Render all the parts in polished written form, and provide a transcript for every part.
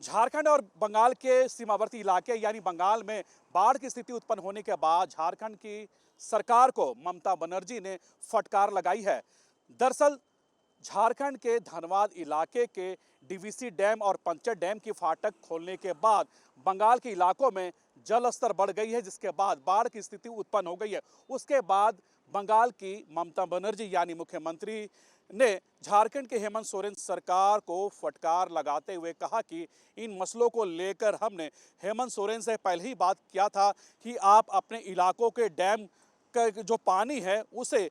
झारखंड और बंगाल के सीमावर्ती इलाके यानी बंगाल में बाढ़ की स्थिति उत्पन्न होने के बाद झारखंड की सरकार को ममता बनर्जी ने फटकार लगाई है। दरअसल झारखंड के धनबाद इलाके के डीवीसी डैम और पंचर डैम की फाटक खोलने के बाद बंगाल के इलाकों में जल स्तर बढ़ गई है, जिसके बाद बाढ़ की स्थिति उत्पन्न हो गई है। उसके बाद बंगाल की ममता बनर्जी यानी मुख्यमंत्री ने झारखंड के हेमंत सोरेन सरकार को फटकार लगाते हुए कहा कि इन मसलों को लेकर हमने हेमंत सोरेन से पहले ही बात किया था कि आप अपने इलाकों के डैम का जो पानी है उसे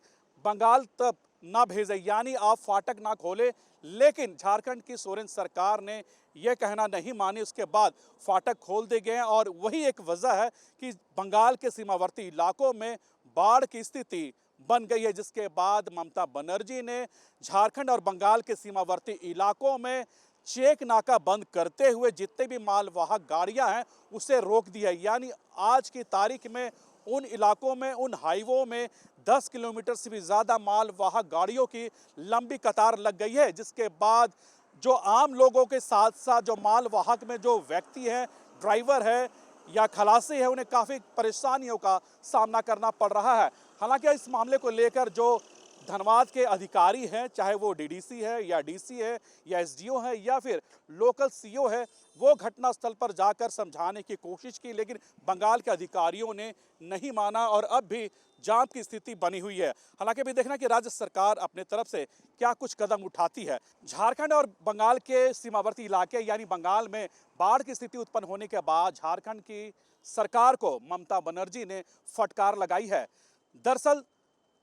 बंगाल तक ना भेजें, यानी आप फाटक ना खोलें। लेकिन झारखंड की सोरेन सरकार ने यह कहना नहीं मानी। उसके बाद फाटक खोल दिए गए और वही एक वजह है कि बंगाल के सीमावर्ती इलाकों में बाढ़ की स्थिति बन गई है, जिसके बाद ममता बनर्जी ने झारखंड और बंगाल के सीमावर्ती इलाकों में चेक नाका बंद करते हुए जितने भी मालवाहक गाड़ियां हैं उसे रोक दिया है। यानी आज की तारीख में उन इलाकों में, उन हाईवों में 10 किलोमीटर से भी ज़्यादा मालवाहक गाड़ियों की लंबी कतार लग गई है, जिसके बाद जो आम लोगों के साथ साथ जो मालवाहक में जो व्यक्ति हैं, ड्राइवर है या खलासी है, उन्हें काफ़ी परेशानियों का सामना करना पड़ रहा है। हालांकि इस मामले को लेकर जो धनबाद के अधिकारी हैं, चाहे वो डीडीसी है या डीसी है या एसडीओ है या फिर लोकल सीओ है, वो घटनास्थल पर जाकर समझाने की कोशिश की, लेकिन बंगाल के अधिकारियों ने नहीं माना और अब भी जांच की स्थिति बनी हुई है। हालांकि अभी देखना कि राज्य सरकार अपने तरफ से क्या कुछ कदम उठाती है। झारखंड और बंगाल के सीमावर्ती इलाके यानी बंगाल में बाढ़ की स्थिति उत्पन्न होने के बाद झारखंड की सरकार को ममता बनर्जी ने फटकार लगाई है। दरअसल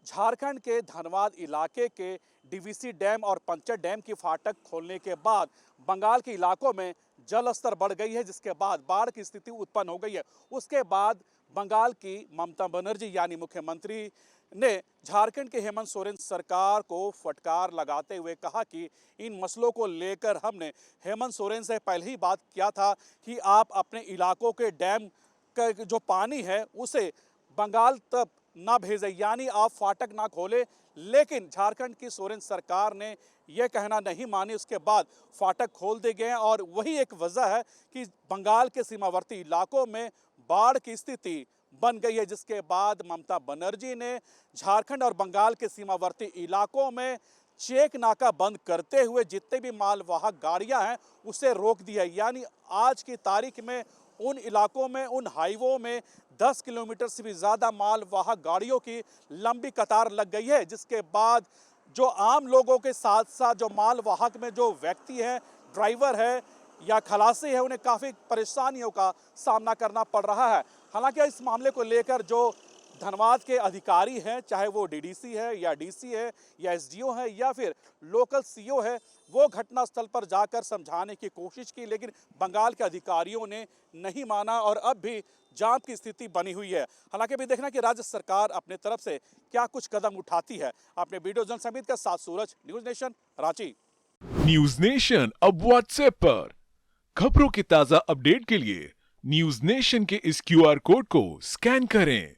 झारखंड के धनबाद इलाके के डीवीसी डैम और पंचर डैम की फाटक खोलने के बाद बंगाल के इलाकों में जल स्तर बढ़ गई है, जिसके बाद बाढ़ की स्थिति उत्पन्न हो गई है। उसके बाद बंगाल की ममता बनर्जी यानी मुख्यमंत्री ने झारखंड के हेमंत सोरेन सरकार को फटकार लगाते हुए कहा कि इन मसलों को लेकर हमने हेमंत सोरेन से पहले ही बात किया था कि आप अपने इलाकों के डैम का जो पानी है उसे बंगाल तक ना भेजें, यानी आप फाटक ना खोलें। लेकिन झारखंड की सोरेन सरकार ने यह कहना नहीं मानी। उसके बाद फाटक खोल दिए गए और वही एक वजह है कि बंगाल के सीमावर्ती इलाकों में बाढ़ की स्थिति बन गई है, जिसके बाद ममता बनर्जी ने झारखंड और बंगाल के सीमावर्ती इलाकों में चेक नाका बंद करते हुए जितने भी मालवाहक गाड़ियां हैं उसे रोक दिया है। यानी आज की तारीख में उन इलाकों में, उन हाईवों में 10 किलोमीटर से भी ज़्यादा मालवाहक गाड़ियों की लंबी कतार लग गई है, जिसके बाद जो आम लोगों के साथ साथ जो मालवाहक में जो व्यक्ति हैं, ड्राइवर है या खलासी है, उन्हें काफ़ी परेशानियों का सामना करना पड़ रहा है। हालांकि इस मामले को लेकर जो धनबाद के अधिकारी हैं, चाहे वो डीडीसी है या डीसी है या एसडीओ है या फिर लोकल सीओ है, वो घटनास्थल पर जाकर समझाने की कोशिश की, लेकिन बंगाल के अधिकारियों ने नहीं माना और अब भी जांच की स्थिति बनी हुई है। हालांकि अभी देखना कि राज्य सरकार अपने तरफ से क्या कुछ कदम उठाती है। अपने वीडियो जर्नलिस्ट समिति के साथ Suraj, News Nation, Ranchi. News Nation अब व्हाट्सएप पर खबरों के ताजा अपडेट के लिए न्यूज नेशन के इस क्यूआर कोड को स्कैन करें।